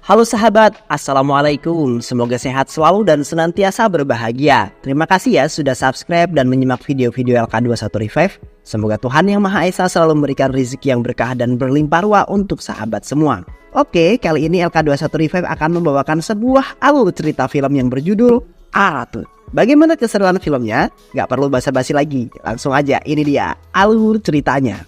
Halo sahabat, Assalamualaikum. Semoga sehat selalu dan senantiasa berbahagia. Terima kasih ya sudah subscribe dan menyimak video-video LK21 Revive. Semoga Tuhan Yang Maha Esa selalu memberikan rezeki yang berkah dan berlimpah ruah untuk sahabat semua. Oke, kali ini LK21 Revive akan membawakan sebuah alur cerita film yang berjudul Aratut. Bagaimana keseruan filmnya? Gak perlu basa-basi lagi, langsung aja ini dia alur ceritanya.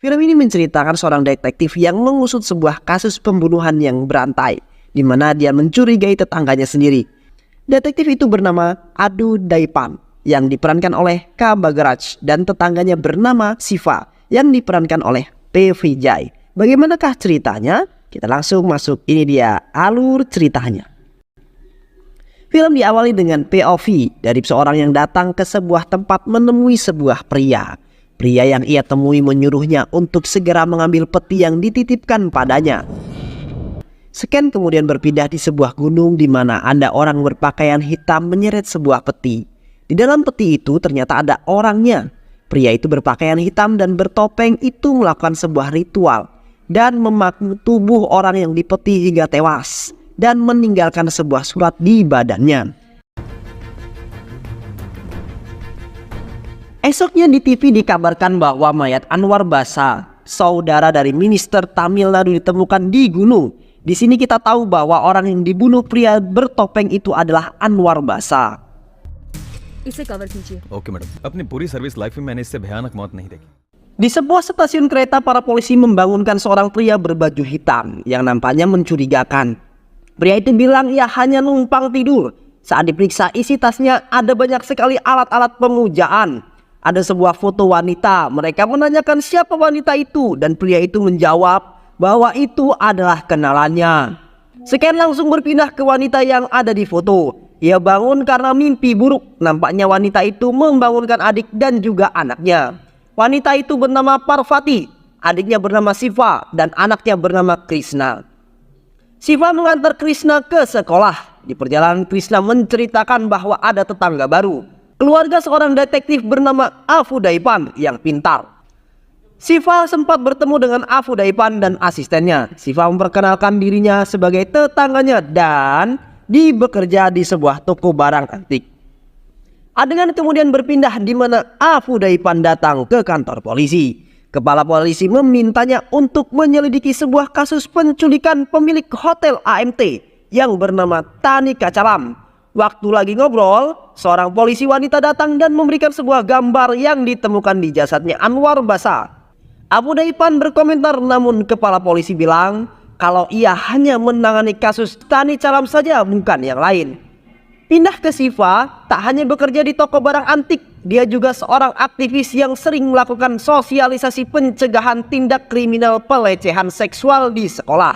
Film ini menceritakan seorang detektif yang mengusut sebuah kasus pembunuhan yang berantai, di mana dia mencurigai tetangganya sendiri. Detektif itu bernama Adu Daipan, yang diperankan oleh K. Bagaraj, dan tetangganya bernama Siva, yang diperankan oleh P. Vijay. Bagaimanakah ceritanya? Kita langsung masuk, ini dia alur ceritanya. Film diawali dengan POV dari seorang yang datang ke sebuah tempat menemui sebuah pria. Pria yang ia temui menyuruhnya untuk segera mengambil peti yang dititipkan padanya. Scan kemudian berpindah di sebuah gunung di mana ada orang berpakaian hitam menyeret sebuah peti. Di dalam peti itu ternyata ada orangnya. Pria itu berpakaian hitam dan bertopeng itu melakukan sebuah ritual dan memakan tubuh orang yang di peti hingga tewas dan meninggalkan sebuah surat di badannya. Esoknya di TV dikabarkan bahwa mayat Anwar Basa, saudara dari minister Tamil Nadu, ditemukan di gunung. Di sini kita tahu bahwa orang yang dibunuh pria bertopeng itu adalah Anwar Basa. इसे कवर कीजिए। Okay madam, अपनी पूरी service life में मैंने इससे भयानक मौत नहीं देखी। Di sebuah stasiun kereta, para polisi membangunkan seorang pria berbaju hitam yang nampaknya mencurigakan. Pria itu bilang ia hanya numpang tidur. Saat diperiksa isi tasnya ada banyak sekali alat-alat pemujaan. Ada sebuah foto wanita. Mereka menanyakan siapa wanita itu dan pria itu menjawab bahwa itu adalah kenalannya. Scan langsung berpindah ke wanita yang ada di foto. Ia bangun karena mimpi buruk. Nampaknya wanita itu membangunkan adik dan juga anaknya. Wanita itu bernama Parvati, adiknya bernama Siva, dan anaknya bernama Krishna. Siva mengantar Krishna ke sekolah. Di perjalanan Krishna menceritakan bahwa ada tetangga baru, keluarga seorang detektif bernama Afu Daipan yang pintar. Siva sempat bertemu dengan Afu Daipan dan asistennya. Siva memperkenalkan dirinya sebagai tetangganya dan bekerja di sebuah toko barang antik. Adegan kemudian berpindah di mana Afu Daipan datang ke kantor polisi. Kepala polisi memintanya untuk menyelidiki sebuah kasus penculikan pemilik hotel AMT yang bernama Tani Kacalam. Waktu lagi ngobrol, seorang polisi wanita datang dan memberikan sebuah gambar yang ditemukan di jasadnya Anwar Basa. Abu Daipan berkomentar, namun kepala polisi bilang kalau ia hanya menangani kasus Tani Calam saja, bukan yang lain. Pindah ke Siva, tak hanya bekerja di toko barang antik, dia juga seorang aktivis yang sering melakukan sosialisasi pencegahan tindak kriminal pelecehan seksual di sekolah.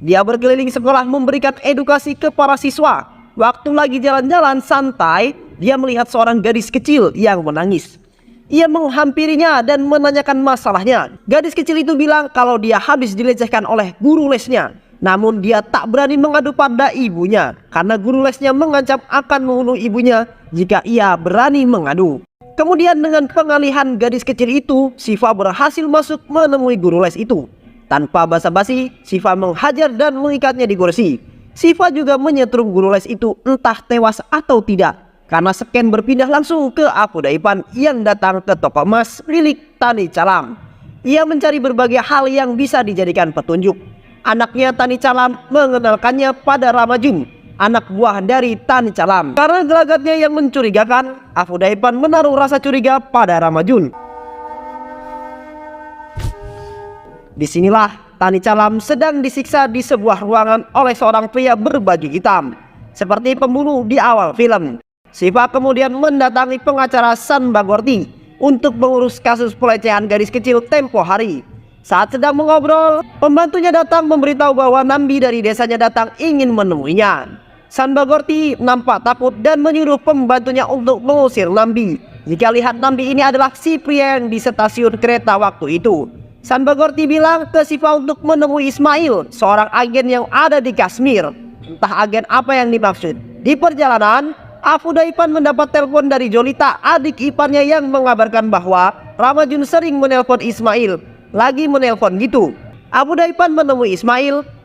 Dia berkeliling sekolah memberikan edukasi ke para siswa. Waktu lagi jalan-jalan santai, dia melihat seorang gadis kecil yang menangis. Ia menghampirinya dan menanyakan masalahnya. Gadis kecil itu bilang kalau dia habis dilecehkan oleh guru lesnya. Namun dia tak berani mengadu pada ibunya karena guru lesnya mengancam akan membunuh ibunya jika ia berani mengadu. Kemudian dengan pengalihan gadis kecil itu, Siva berhasil masuk menemui guru les itu. Tanpa basa-basi, Siva menghajar dan mengikatnya di kursi. Siva juga menyetrum guru les itu entah tewas atau tidak, karena Scan berpindah langsung ke Afu Daipan yang datang ke toko emas milik Tani Calam. Ia mencari berbagai hal yang bisa dijadikan petunjuk. Anaknya Tani Calam mengenalkannya pada Ramajun, anak buah dari Tani Calam. Karena gelagatnya yang mencurigakan, Afu Daipan menaruh rasa curiga pada Ramajun. Disinilah Tani Calam sedang disiksa di sebuah ruangan oleh seorang pria berbaju hitam, seperti pembunuh di awal film. Siva kemudian mendatangi pengacara San Bagorti untuk mengurus kasus pelecehan gadis kecil tempo hari. Saat sedang mengobrol, pembantunya datang memberitahu bahwa Nambi dari desanya datang ingin menemuinya. Sanbagorti nampak takut dan menyuruh pembantunya untuk mengusir Nambi. Jika lihat Nambi ini adalah si pria yang di stasiun kereta waktu itu. Sanbagorti bilang ke Siva untuk menemui Ismail, seorang agen yang ada di Kashmir. Entah agen apa yang dimaksud. Di perjalanan, Abu Daipan mendapat telepon dari Jolita, adik iparnya, yang mengabarkan bahwa Ramajun sering menelpon Ismail. Lagi menelpon gitu. Abu Daipan menemui Ismail.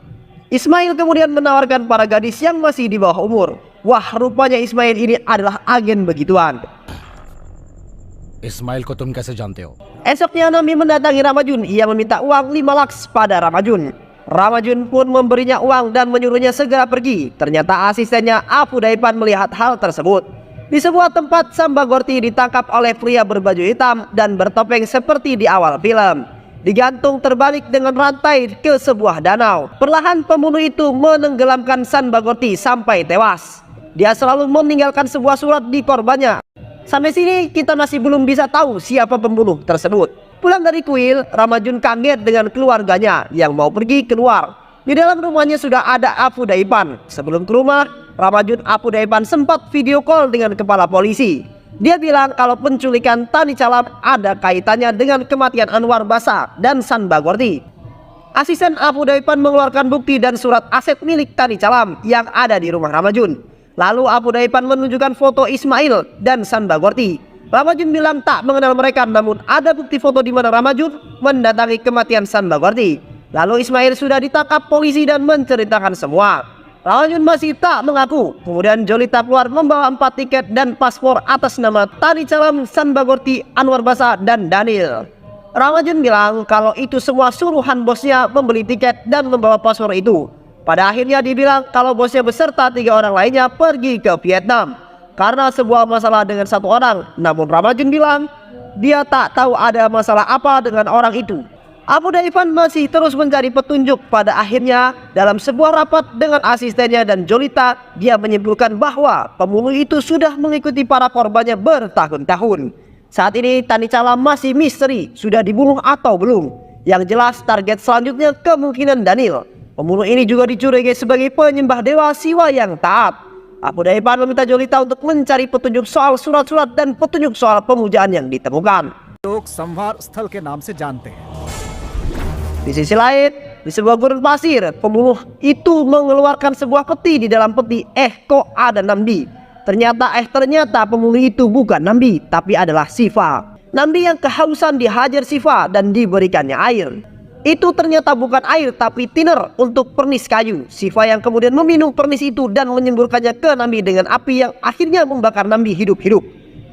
Ismail kemudian menawarkan para gadis yang masih di bawah umur. Wah, rupanya Ismail ini adalah agen begituan. Ismail को तुम कैसे जानते हो? Esoknya Nambi mendatangi Ramajun. Ia meminta uang 5 lakhs pada Ramajun. Ramajun pun memberinya uang dan menyuruhnya segera pergi. Ternyata asistennya Abu Daipan melihat hal tersebut. Di sebuah tempat, Sanbagorti ditangkap oleh pria berbaju hitam dan bertopeng seperti di awal film. Digantung terbalik dengan rantai ke sebuah danau. Perlahan pembunuh itu menenggelamkan Sanbagorti sampai tewas. Dia selalu meninggalkan sebuah surat di korbannya. Sampai sini kita masih belum bisa tahu siapa pembunuh tersebut. Pulang dari kuil, Ramajun kaget dengan keluarganya yang mau pergi keluar. Di dalam rumahnya sudah ada Abu Daipan. Sebelum ke rumah, Ramajun Abu Daipan sempat video call dengan kepala polisi. Dia bilang kalau penculikan Tani Calam ada kaitannya dengan kematian Anwar Basa dan Sanbagorti. Asisten Abu Daipan mengeluarkan bukti dan surat aset milik Tani Calam yang ada di rumah Ramajun. Lalu Abu Daipan menunjukkan foto Ismail dan Sanbagorti. Ramajun bilang tak mengenal mereka, namun ada bukti foto di mana Ramajun mendatangi kematian Sanbagorti. Lalu Ismail sudah ditangkap polisi dan menceritakan semua. Ramajun masih tak mengaku. Kemudian Jolita keluar membawa 4 tiket dan paspor atas nama Tani Calam, Sanbagorti, Anwar Basa, dan Daniel. Ramajun bilang kalau itu semua suruhan bosnya membeli tiket dan membawa paspor itu. Pada akhirnya dibilang kalau bosnya beserta 3 orang lainnya pergi ke Vietnam karena sebuah masalah dengan 1 orang. Namun Ramajun bilang dia tak tahu ada masalah apa dengan orang itu. Abu Daipan masih terus mencari petunjuk. Pada akhirnya dalam sebuah rapat dengan asistennya dan Jolita, dia menyimpulkan bahwa pembunuh itu sudah mengikuti para korbannya bertahun-tahun. Saat ini Tani Calam masih misteri, sudah dibunuh atau belum. Yang jelas target selanjutnya kemungkinan Daniel. Pembunuh ini juga dicurigai sebagai penyembah dewa Siwa yang taat. Abu Daipan meminta Jolita untuk mencari petunjuk soal surat-surat dan petunjuk soal pemujaan yang ditemukan. लोग संवार स्थल के नाम से जानते हैं. Di sisi lain, di sebuah gurun pasir, pembunuh itu mengeluarkan sebuah peti. Di dalam peti, kok ada Nambi. Ternyata pembunuh itu bukan Nambi, tapi adalah Siva. Nambi yang kehausan dihajar Siva dan diberikannya air. Itu ternyata bukan air tapi thinner untuk pernis kayu. Siva yang kemudian meminum pernis itu dan menyemburkannya ke Nambi dengan api yang akhirnya membakar Nambi hidup-hidup.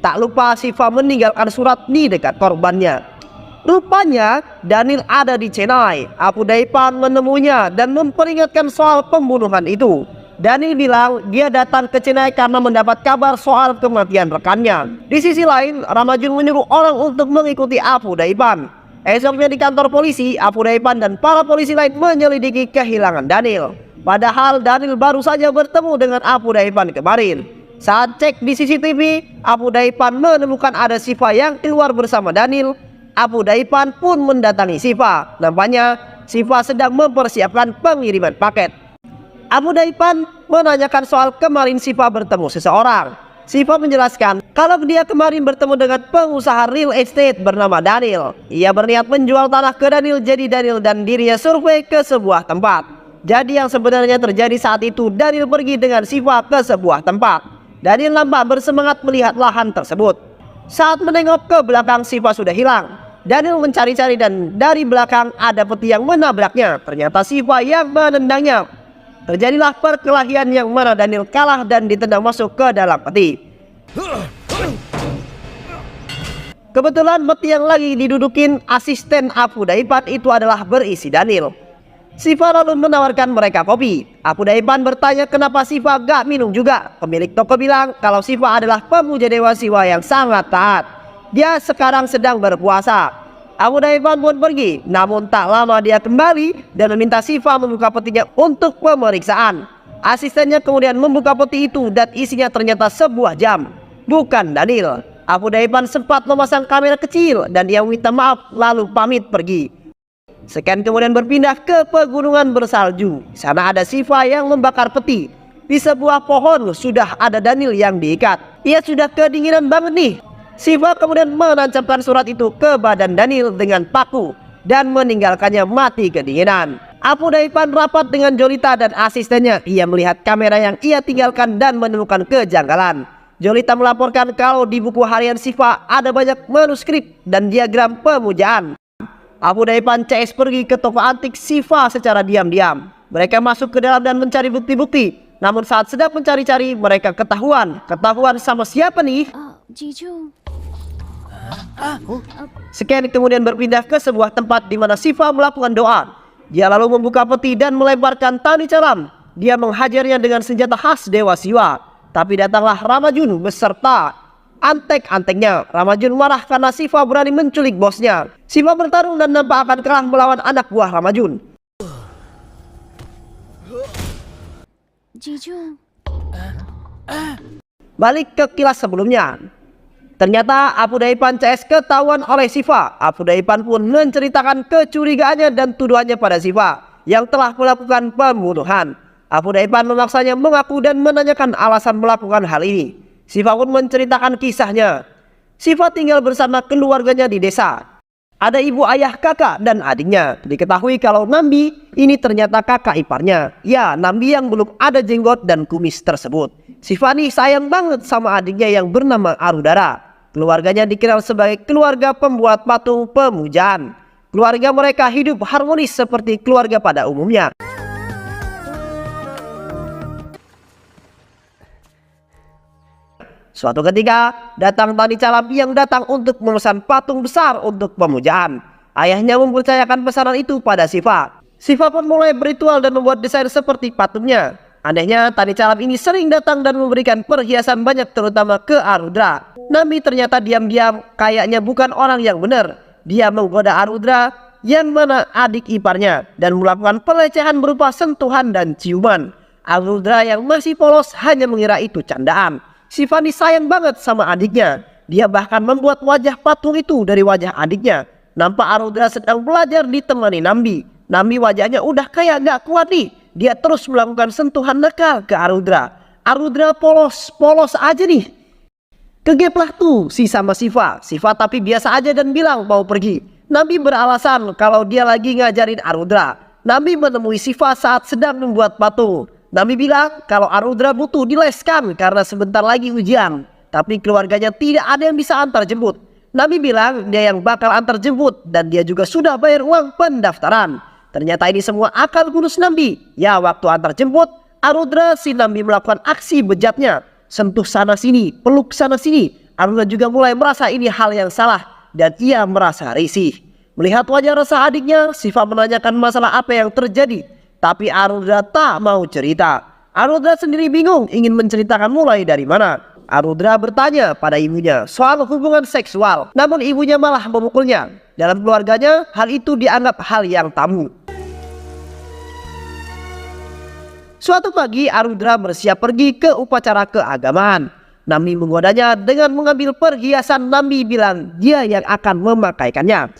Tak lupa Siva meninggalkan surat di dekat korbannya. Rupanya Daniel ada di Chennai. Abu Daipan menemuinya dan memperingatkan soal pembunuhan itu. Daniel bilang dia datang ke Chennai karena mendapat kabar soal kematian rekannya. Di sisi lain, Ramajun menyuruh orang untuk mengikuti Abu Daipan. Esoknya di kantor polisi, Abu Daipan dan para polisi lain menyelidiki kehilangan Daniel. Padahal Daniel baru saja bertemu dengan Abu Daipan kemarin. Saat cek di CCTV, Abu Daipan menemukan ada Siva yang keluar bersama Daniel. Abu Daipan pun mendatangi Siva. Nampaknya Siva sedang mempersiapkan pengiriman paket. Abu Daipan menanyakan soal kemarin Siva bertemu seseorang. Siva menjelaskan kalau dia kemarin bertemu dengan pengusaha real estate bernama Daniel. Ia berniat menjual tanah ke Daniel, jadi Daniel dan dirinya survei ke sebuah tempat. Jadi yang sebenarnya terjadi saat itu, Daniel pergi dengan Siva ke sebuah tempat. Daniel nampak bersemangat melihat lahan tersebut. Saat menengok ke belakang, Siva sudah hilang. Daniel mencari-cari dan dari belakang ada peti yang menabraknya. Ternyata Siva yang menendangnya. Terjadilah perkelahian yang mana Daniel kalah dan ditendang masuk ke dalam peti. Kebetulan peti yang lagi didudukin asisten Abu Daipan itu adalah berisi Daniel. Siva lalu menawarkan mereka kopi. Abu Daipan bertanya kenapa Siva gak minum juga. Pemilik toko bilang kalau Siva adalah pemuja dewa Siwa yang sangat taat. Dia sekarang sedang berpuasa. Abu Daipan pun pergi, namun tak lama dia kembali dan meminta Siva membuka petinya untuk pemeriksaan. Asistennya kemudian membuka peti itu dan isinya ternyata sebuah jam, bukan Daniel. Abu Daipan sempat memasang kamera kecil dan dia minta maaf lalu pamit pergi. Sekian kemudian berpindah ke pegunungan bersalju. Di sana ada Siva yang membakar peti. Di sebuah pohon sudah ada Daniel yang diikat. Ia sudah kedinginan banget nih. Siva kemudian menancapkan surat itu ke badan Daniel dengan paku dan meninggalkannya mati kedinginan. Abu Daipan rapat dengan Jolita dan asistennya. Ia melihat kamera yang ia tinggalkan dan menemukan kejanggalan. Jolita melaporkan kalau di buku harian Siva ada banyak manuskrip dan diagram pemujaan. Abu Daipan CS pergi ke toko antik Siva secara diam-diam. Mereka masuk ke dalam dan mencari bukti-bukti. Namun saat sedang mencari-cari, mereka ketahuan sama siapa nih? जीजू Scan kemudian berpindah ke sebuah tempat di mana Siva melakukan doa. Dia lalu membuka peti dan melemparkan tali calam. Dia menghajarnya dengan senjata khas Dewa Siwa. Tapi datanglah Ramajun beserta antek-anteknya. Ramajun marah karena Siva berani menculik bosnya. Siva bertarung dan nampak akan kalah melawan anak buah Ramajun. जीजू Balik ke kilas sebelumnya. Ternyata Abu Daipan CS ketahuan oleh Siva. Abu Daipan pun menceritakan kecurigaannya dan tuduhannya pada Siva yang telah melakukan pembunuhan. Abu Daipan memaksanya mengaku dan menanyakan alasan melakukan hal ini. Siva pun menceritakan kisahnya. Siva tinggal bersama keluarganya di desa. Ada ibu, ayah, kakak, dan adiknya. Diketahui kalau Nambi ini ternyata kakak iparnya. Ya, Nambi yang belum ada jenggot dan kumis tersebut. Siva nih sayang banget sama adiknya yang bernama Arudara. Keluarganya dikenal sebagai keluarga pembuat patung pemujaan. Keluarga mereka hidup harmonis seperti keluarga pada umumnya. Suatu ketika, datang Tani Calam yang datang untuk memesan patung besar untuk pemujaan. Ayahnya mempercayakan pesanan itu pada Siva. Siva pun mulai berritual dan membuat desain seperti patungnya. Anehnya, Tani Calam ini sering datang dan memberikan perhiasan banyak terutama ke Arudra. Nami ternyata diam-diam kayaknya bukan orang yang benar. Dia menggoda Arudra yang mana adik iparnya dan melakukan pelecehan berupa sentuhan dan ciuman. Arudra yang masih polos hanya mengira itu candaan. Siva sayang banget sama adiknya. Dia bahkan membuat wajah patung itu dari wajah adiknya. Nampak Arudra sedang belajar ditemani Nambi. Nambi wajahnya udah kayak gak kuat nih. Dia terus melakukan sentuhan nakal ke Arudra. Arudra polos aja nih. Kegeplah tuh si sama Siva. Siva tapi biasa aja dan bilang mau pergi. Nambi beralasan kalau dia lagi ngajarin Arudra. Nambi menemui Siva saat sedang membuat patung. Nambi bilang kalau Arudra butuh dileskan karena sebentar lagi ujian. Tapi keluarganya tidak ada yang bisa antar jemput. Nambi bilang dia yang bakal antar jemput dan dia juga sudah bayar uang pendaftaran. Ternyata ini semua akal bulus Nambi. Ya, waktu antar jemput, Arudra si Nambi melakukan aksi bejatnya. Sentuh sana sini, peluk sana sini. Arudra juga mulai merasa ini hal yang salah dan ia merasa risih. Melihat wajah resah adiknya, Siva menanyakan masalah apa yang terjadi. Tapi Arudra tak mau cerita. Arudra sendiri bingung ingin menceritakan mulai dari mana. Arudra bertanya pada ibunya soal hubungan seksual. Namun ibunya malah memukulnya. Dalam keluarganya hal itu dianggap hal yang tabu. Suatu pagi Arudra bersiap pergi ke upacara keagamaan. Nambi menggodanya dengan mengambil perhiasan. Nambi bilang dia yang akan memakaikannya.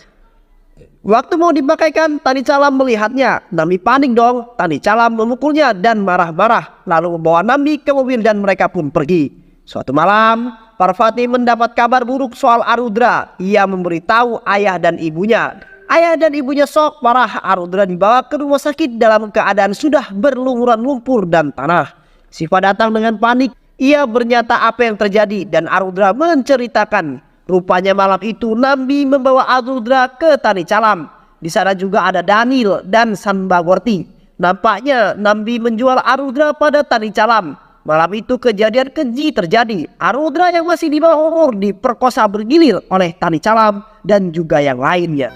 Waktu mau dimakaikan, Tani Calam melihatnya. Nambi panik dong. Tani Calam memukulnya dan marah-marah. Lalu membawa Nambi ke mobil dan mereka pun pergi. Suatu malam, Parvati mendapat kabar buruk soal Arudra. Ia memberitahu ayah dan ibunya. Ayah dan ibunya shock parah. Arudra dibawa ke rumah sakit dalam keadaan sudah berlumuran lumpur dan tanah. Siva datang dengan panik. Ia bernyata apa yang terjadi dan Arudra menceritakan. Rupanya malam itu Nambi membawa Arudra ke Tani Calam. Di sana juga ada Daniel dan Sanbagorti. Nampaknya Nambi menjual Arudra pada Tani Calam. Malam itu kejadian keji terjadi. Arudra yang masih di bawah umur diperkosa bergilir oleh Tani Calam dan juga yang lainnya.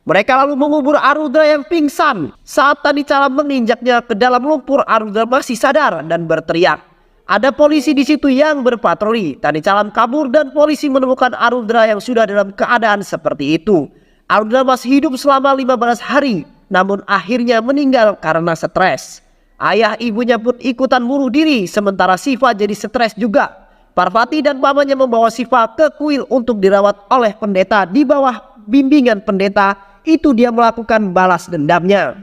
Mereka lalu mengubur Arudra yang pingsan. Saat Tani Calam menginjaknya ke dalam lumpur, Arudra masih sadar dan berteriak. Ada polisi di situ yang berpatroli. Tani Calam kabur dan polisi menemukan Arudra yang sudah dalam keadaan seperti itu. Arudra masih hidup selama 15 hari, namun akhirnya meninggal karena stres. Ayah ibunya pun ikutan bunuh diri, sementara Siva jadi stres juga. Parvati dan mamanya membawa Siva ke kuil untuk dirawat oleh pendeta di bawah bimbingan pendeta itu dia melakukan balas dendamnya.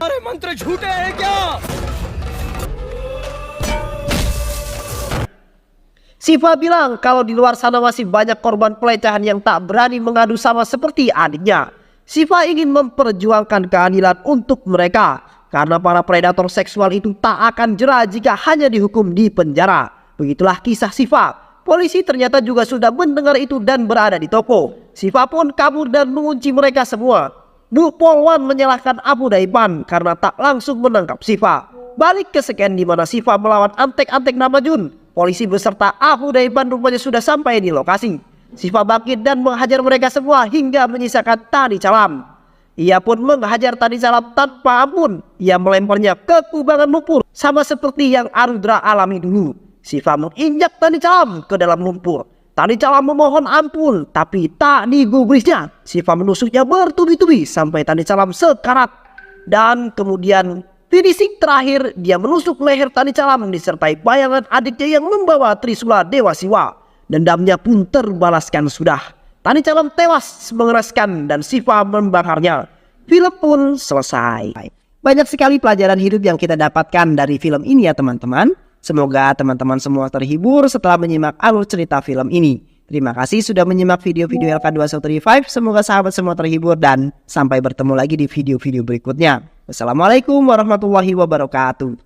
Siva bilang kalau di luar sana masih banyak korban pelecehan yang tak berani mengadu sama seperti adiknya. Siva ingin memperjuangkan keadilan untuk mereka karena para predator seksual itu tak akan jera jika hanya dihukum di penjara. Begitulah kisah Siva. Polisi ternyata juga sudah mendengar itu dan berada di toko. Siva pun kabur dan mengunci mereka semua. Bu Polwan menyalahkan Abu Daipan karena tak langsung menangkap Siva. Balik ke scan di mana Siva melawan antek-antek nama Jun. Polisi beserta Abu Daipan rupanya sudah sampai di lokasi. Siva bangkit dan menghajar mereka semua hingga menyisakan Tani Calam. Ia pun menghajar Tani Calam tanpa ampun. Ia melemparnya ke kubangan lumpur sama seperti yang Arudra alami dulu. Siva menginjak Tani Calam ke dalam lumpur. Tani Calam memohon ampun tapi tak digubrisnya. Siva menusuknya bertubi-tubi sampai Tani Calam sekarat. Dan kemudian finishing terakhir, dia menusuk leher Tani Calam disertai bayangan adiknya yang membawa Trisula Dewa Siwa. Dendamnya pun terbalaskan sudah. Tani Calam tewas mengeraskan dan Siva membakarnya. Film pun selesai. Banyak sekali pelajaran hidup yang kita dapatkan dari film ini ya teman-teman. Semoga teman-teman semua terhibur setelah menyimak alur cerita film ini. Terima kasih sudah menyimak video-video LK2135. Semoga sahabat semua terhibur dan sampai bertemu lagi di video-video berikutnya. Wassalamualaikum warahmatullahi wabarakatuh.